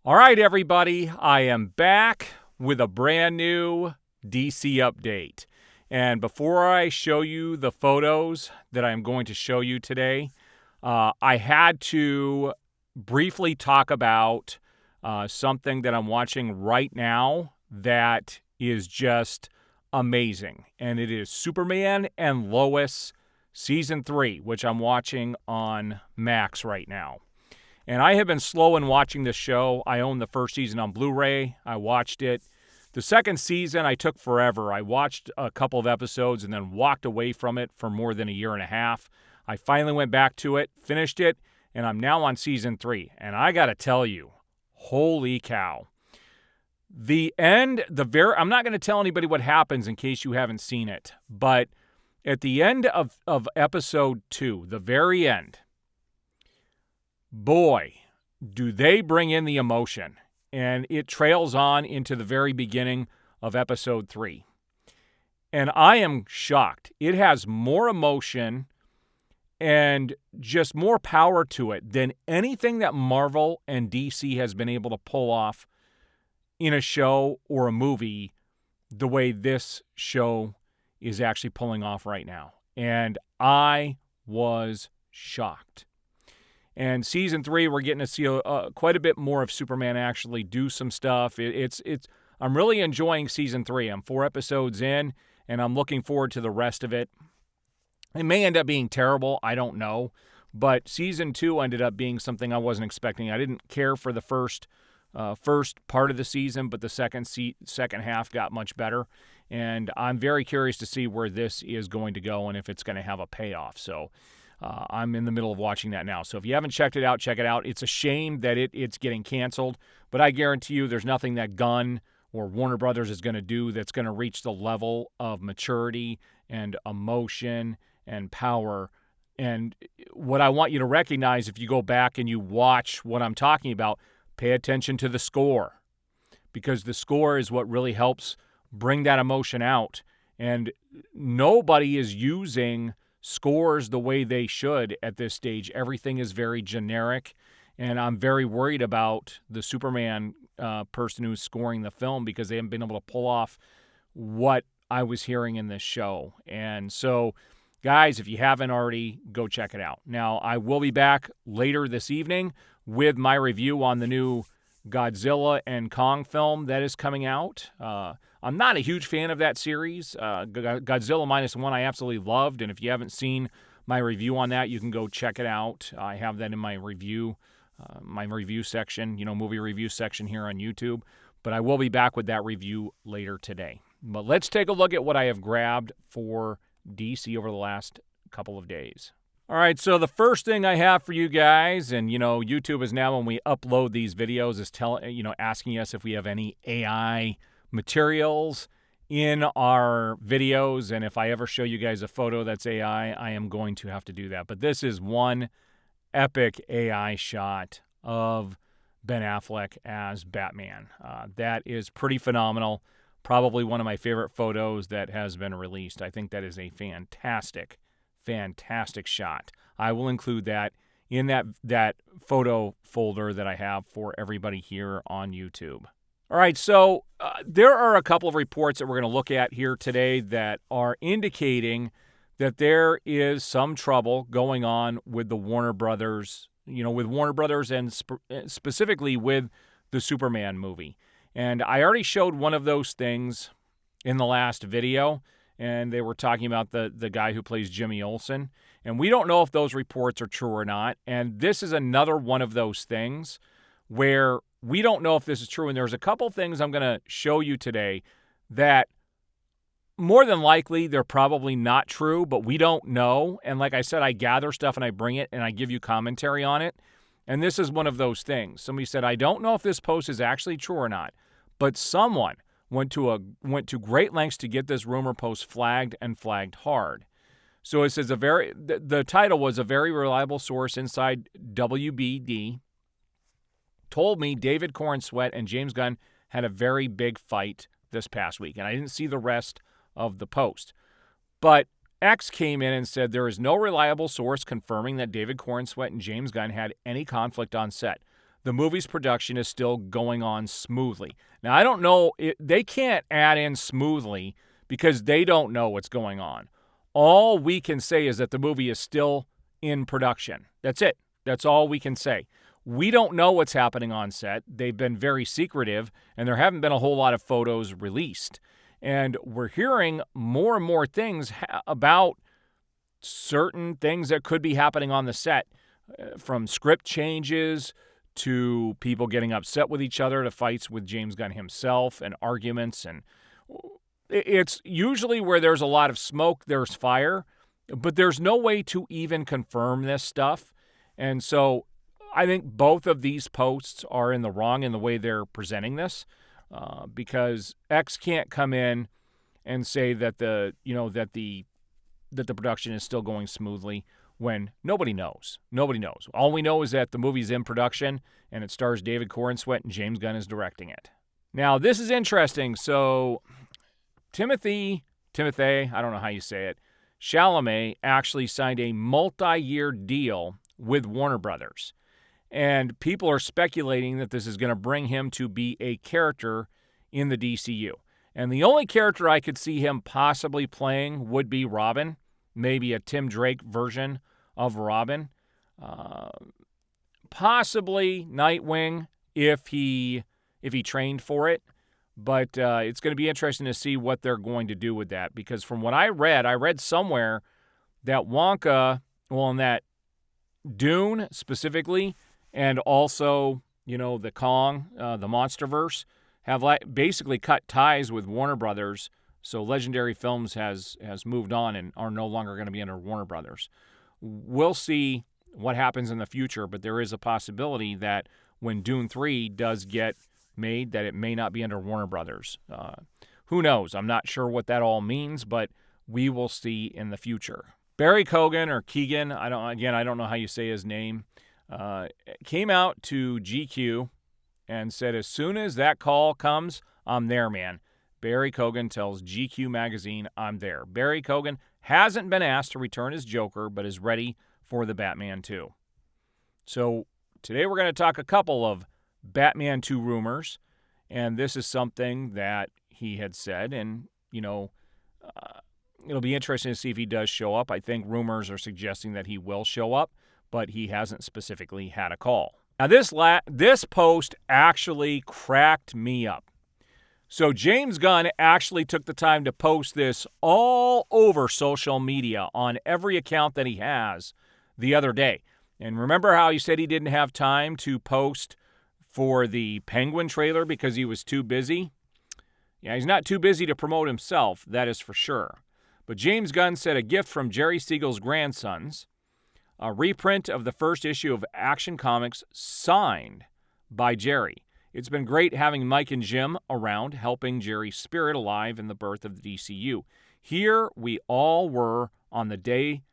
All right, everybody, I am back with a brand new DC update. And before I show you the photos that I'm going to show you today, I had to briefly talk about something that I'm watching right now that is just amazing. And it is Superman and Lois Season 3, which I'm watching on Max right now. And I have been slow in watching this show. I own the first season on Blu-ray. I watched it. The second season, I took forever. I watched a couple of episodes and then walked away from it for more than a year and a half. I finally went back to it, finished it, and I'm now on season 3. And I got to tell you, holy cow. I'm not going to tell anybody what happens in case you haven't seen it, but at the end of episode 2, the very end, boy, do they bring in the emotion. And it trails on into the very beginning of episode 3. And I am shocked. It has more emotion and just more power to it than anything that Marvel and DC has been able to pull off in a show or a movie the way this show is actually pulling off right now. And I was shocked. And season 3, we're getting to see quite a bit more of Superman actually do some stuff. I'm really enjoying season 3. I'm 4 episodes in, and I'm looking forward to the rest of it. It may end up being terrible. I don't know. But season 2 ended up being something I wasn't expecting. I didn't care for the first part of the season, but the second half got much better. And I'm very curious to see where this is going to go and if it's going to have a payoff. So I'm in the middle of watching that now. So if you haven't checked it out, check it out. It's a shame that it's getting canceled, but I guarantee you there's nothing that Gunn or Warner Brothers is going to do that's going to reach the level of maturity and emotion and power. And what I want you to recognize, if you go back and you watch what I'm talking about, pay attention to the score, because the score is what really helps bring that emotion out. And nobody is using scores the way they should at this stage. Everything is very generic, and I'm very worried about the Superman person who's scoring the film because they haven't been able to pull off what I was hearing in this show. And so, guys, if you haven't already, go check it out. Now, I will be back later this evening with my review on the new Godzilla and Kong film that is coming out. I'm not a huge fan of that series. Godzilla -1 I absolutely loved, and if you haven't seen my review on that, you can go check it out. I have that in my review section, movie review section here on YouTube. But I will be back with that review later today. But let's take a look at what I have grabbed for DC over the last couple of days. All right, so the first thing I have for you guys, and YouTube is now, when we upload these videos, is asking us if we have any AI materials in our videos, and if I ever show you guys a photo that's AI, I am going to have to do that. But this is one epic AI shot of Ben Affleck as Batman. That is pretty phenomenal. Probably one of my favorite photos that has been released. I think that is a fantastic shot. I will include that in that photo folder that I have for everybody here on YouTube. All right, so there are a couple of reports that we're going to look at here today that are indicating that there is some trouble going on with the Warner Brothers, and specifically with the Superman movie. And I already showed one of those things in the last video, and they were talking about the guy who plays Jimmy Olsen. And we don't know if those reports are true or not. And this is another one of those things where we don't know if this is true. And there's a couple things I'm going to show you today that more than likely they're probably not true, but we don't know. And like I said, I gather stuff and I bring it and I give you commentary on it. And this is one of those things. Somebody said, I don't know if this post is actually true or not, but someone went to great lengths to get this rumor post flagged and flagged hard. So it says the title was, a very reliable source inside WBD told me David Corenswet and James Gunn had a very big fight this past week. And I didn't see the rest of the post. But X came in and said there is no reliable source confirming that David Corenswet and James Gunn had any conflict on set. the movie's production is still going on smoothly. Now, I don't know, they can't add in smoothly because they don't know what's going on. All we can say is that the movie is still in production. That's it. That's all we can say. We don't know what's happening on set. They've been very secretive, and there haven't been a whole lot of photos released. And we're hearing more and more things about certain things that could be happening on the set, from script changes to people getting upset with each other to fights with James Gunn himself and arguments. And it's usually where there's a lot of smoke, there's fire, but there's no way to even confirm this stuff. And so I think both of these posts are in the wrong in the way they're presenting this, because X can't come in and say that the production is still going smoothly when nobody knows. Nobody knows. All we know is that the movie's in production and it stars David Corenswet and James Gunn is directing it. Now, this is interesting. So Timothy, I don't know how you say it, Chalamet actually signed a multi-year deal with Warner Brothers. And people are speculating that this is going to bring him to be a character in the DCU. And the only character I could see him possibly playing would be Robin, maybe a Tim Drake version of Robin. Possibly Nightwing if he trained for it. But it's going to be interesting to see what they're going to do with that. Because from what I read somewhere that Wonka, well, in that Dune specifically, and also, the Kong, the Monsterverse, have basically cut ties with Warner Brothers. So Legendary Films has moved on and are no longer going to be under Warner Brothers. We'll see what happens in the future, but there is a possibility that when Dune 3 does get made, that it may not be under Warner Brothers. Who knows? I'm not sure what that all means, but we will see in the future. Barry Keoghan, or Keegan, I don't know how you say his name, came out to GQ and said, as soon as that call comes, I'm there, man. Barry Keoghan tells GQ magazine, I'm there. Barry Keoghan hasn't been asked to return as Joker, but is ready for the Batman 2. So today we're going to talk a couple of Batman 2 rumors, and this is something that he had said, and, it'll be interesting to see if he does show up. I think rumors are suggesting that he will show up, but he hasn't specifically had a call. Now, this post actually cracked me up. So James Gunn actually took the time to post this all over social media on every account that he has the other day. And remember how he said he didn't have time to post for the Penguin trailer because he was too busy? Yeah, he's not too busy to promote himself, that is for sure. But James Gunn said a gift from Jerry Siegel's grandsons, a reprint of the first issue of Action Comics signed by Jerry. It's been great having Mike and Jim around, helping Jerry's spirit alive in the birth of the DCU. Here we all were on the day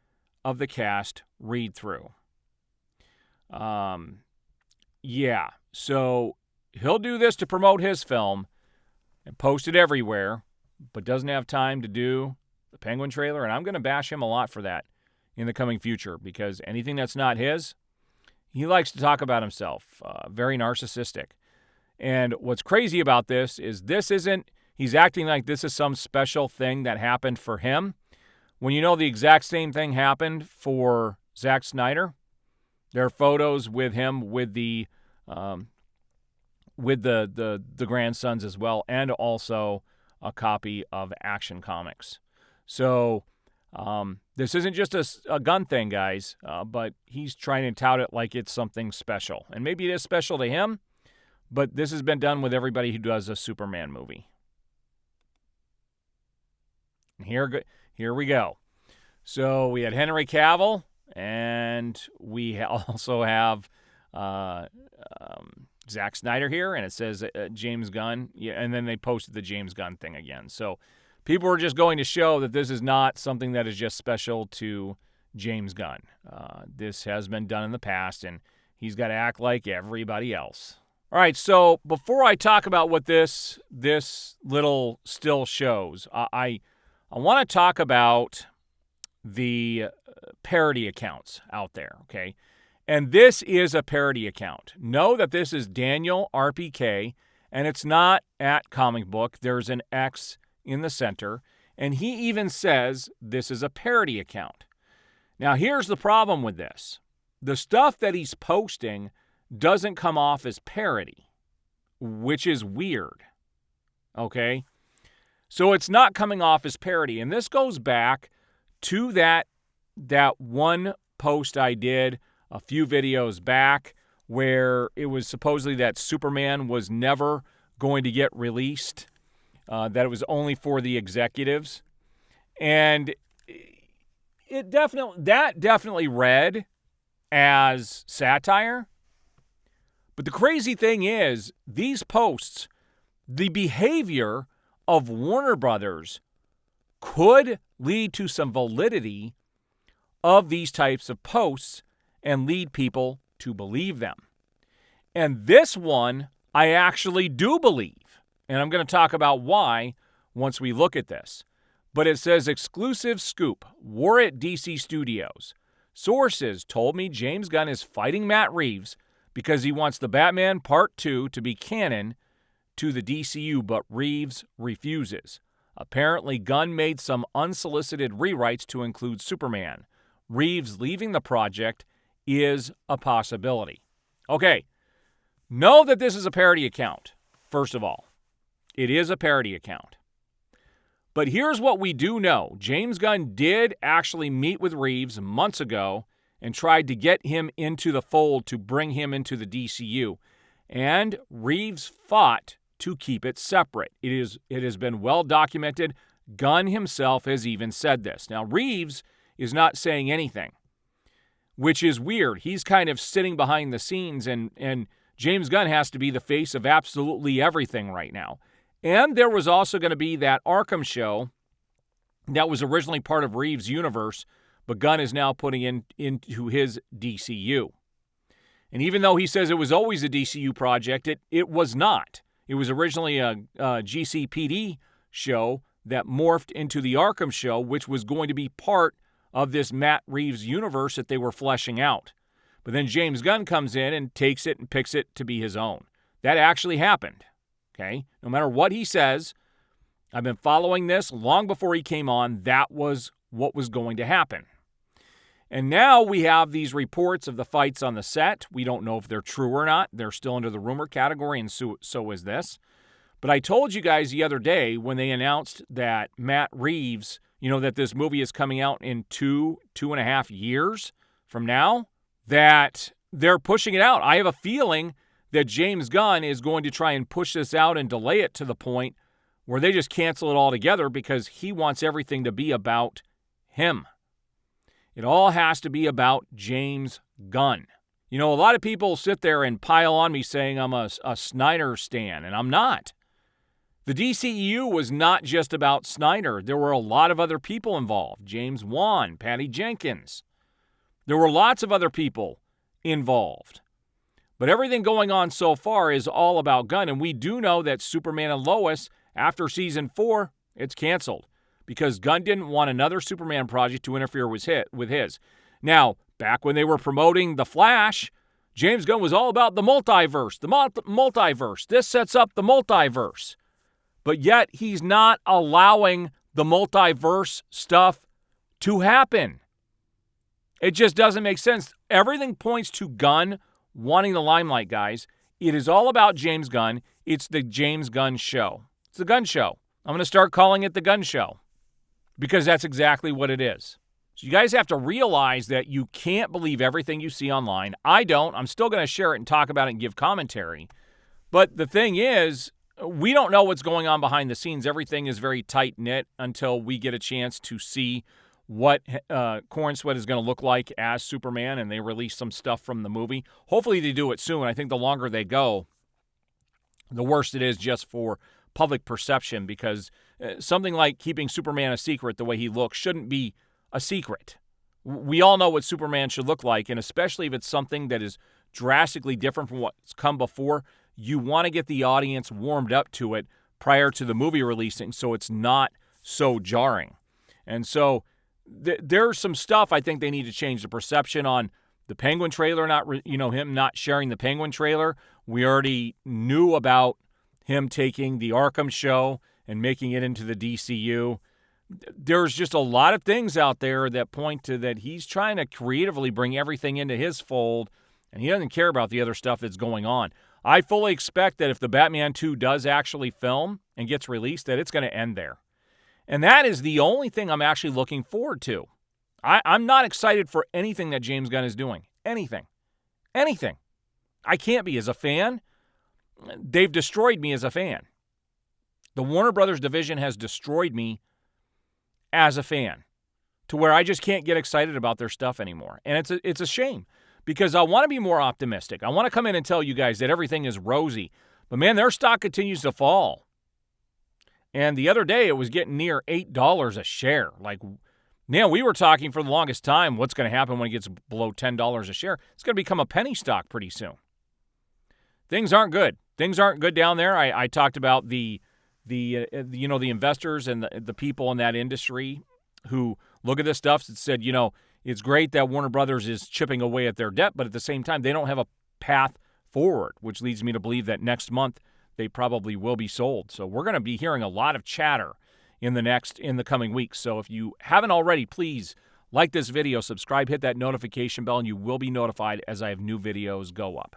of the cast read-through. Yeah, so he'll do this to promote his film and post it everywhere, but doesn't have time to do the Penguin trailer, and I'm going to bash him a lot for that in the coming future, because anything that's not his, he likes to talk about himself. Very narcissistic. And what's crazy about this is he's acting like this is some special thing that happened for him, when the exact same thing happened for Zack Snyder. There are photos with him with the grandsons as well, and also a copy of Action Comics. So this isn't just a Gun thing, guys, but he's trying to tout it like it's something special. And maybe it is special to him, but this has been done with everybody who does a Superman movie. Here we go. So we had Henry Cavill, and we also have Zack Snyder here, and it says James Gunn. Yeah, and then they posted the James Gunn thing again. So people are just going to show that this is not something that is just special to James Gunn. This has been done in the past, and he's got to act like everybody else. All right, so before I talk about what this little still shows, I want to talk about the parody accounts out there, okay? And this is a parody account. Know that this is Daniel RPK, and it's not at comic book. There's an X in the center, and he even says this is a parody account. Now, here's the problem with this. The stuff that he's posting doesn't come off as parody, which is weird. Okay? So it's not coming off as parody. And this goes back to that one post I did a few videos back where it was supposedly that Superman was never going to get released, that it was only for the executives. And that definitely read as satire. But the crazy thing is, these posts, the behavior of Warner Brothers could lead to some validity of these types of posts and lead people to believe them. And this one, I actually do believe. And I'm going to talk about why once we look at this. But it says, exclusive scoop, war at DC Studios. Sources told me James Gunn is fighting Matt Reeves because he wants the Batman Part 2 to be canon to the DCU, but Reeves refuses. Apparently, Gunn made some unsolicited rewrites to include Superman. Reeves leaving the project is a possibility. Okay, know that this is a parody account, first of all. It is a parody account. But here's what we do know. James Gunn did actually meet with Reeves months ago and tried to get him into the fold to bring him into the DCU. And Reeves fought to keep it separate. It has been well documented. Gunn himself has even said this. Now, Reeves is not saying anything, which is weird. He's kind of sitting behind the scenes, and James Gunn has to be the face of absolutely everything right now. And there was also going to be that Arkham show that was originally part of Reeves' universe, but Gunn is now putting into his DCU. And even though he says it was always a DCU project, it was not. It was originally a GCPD show that morphed into the Arkham show, which was going to be part of this Matt Reeves universe that they were fleshing out. But then James Gunn comes in and takes it and picks it to be his own. That actually happened. Okay? No matter what he says, I've been following this long before he came on. That was what was going to happen. And now we have these reports of the fights on the set. We don't know if they're true or not. They're still under the rumor category, and so is this. But I told you guys the other day when they announced that Matt Reeves, that this movie is coming out in 2.5 years from now, that they're pushing it out. I have a feeling that James Gunn is going to try and push this out and delay it to the point where they just cancel it altogether because he wants everything to be about him. It all has to be about James Gunn. A lot of people sit there and pile on me saying I'm a Snyder stan, and I'm not. The DCEU was not just about Snyder. There were a lot of other people involved. James Wan, Patty Jenkins. There were lots of other people involved. But everything going on so far is all about Gunn, and we do know that Superman and Lois, after season 4, it's canceled because Gunn didn't want another Superman project to interfere with his. Now, back when they were promoting The Flash, James Gunn was all about the multiverse, multiverse. This sets up the multiverse. But yet, he's not allowing the multiverse stuff to happen. It just doesn't make sense. Everything points to Gunn wanting the limelight, guys. It is all about James Gunn. It's the James Gunn show. It's the Gunn show. I'm going to start calling it the Gunn show because that's exactly what it is. So you guys have to realize that you can't believe everything you see online. I don't. I'm still going to share it and talk about it and give commentary. But the thing is, we don't know what's going on behind the scenes. Everything is very tight-knit until we get a chance to see what Corn Sweat is going to look like as Superman, and they release some stuff from the movie. Hopefully they do it soon. I think the longer they go, the worse it is just for public perception, because something like keeping Superman a secret the way he looks shouldn't be a secret. We all know what Superman should look like, and especially if it's something that is drastically different from what's come before, you want to get the audience warmed up to it prior to the movie releasing so it's not so jarring. And so there's some stuff I think they need to change the perception on The Penguin trailer, him not sharing the Penguin trailer. We already knew about him taking the Arkham show and making it into the DCU. There's just a lot of things out there that point to that he's trying to creatively bring everything into his fold, and he doesn't care about the other stuff that's going on. I fully expect that if the Batman 2 does actually film and gets released, that it's going to end there. And that is the only thing I'm actually looking forward to. I'm not excited for anything that James Gunn is doing. Anything. I can't be. As a fan, they've destroyed me as a fan. The Warner Brothers division has destroyed me as a fan to where I just can't get excited about their stuff anymore. And it's a shame because I want to be more optimistic. I want to come in and tell you guys that everything is rosy. But, man, their stock continues to fall. And the other day it was getting near $8 a share. Like, man, we were talking for the longest time what's going to happen when it gets below $10 a share. It's going to become a penny stock pretty soon. Things aren't good. Things aren't good down there. I talked about the investors and the people in that industry who look at this stuff and said, it's great that Warner Brothers is chipping away at their debt, but at the same time, they don't have a path forward, which leads me to believe that next month they probably will be sold. So we're going to be hearing a lot of chatter in the coming weeks. So if you haven't already, please like this video, subscribe, hit that notification bell, and you will be notified as I have new videos go up.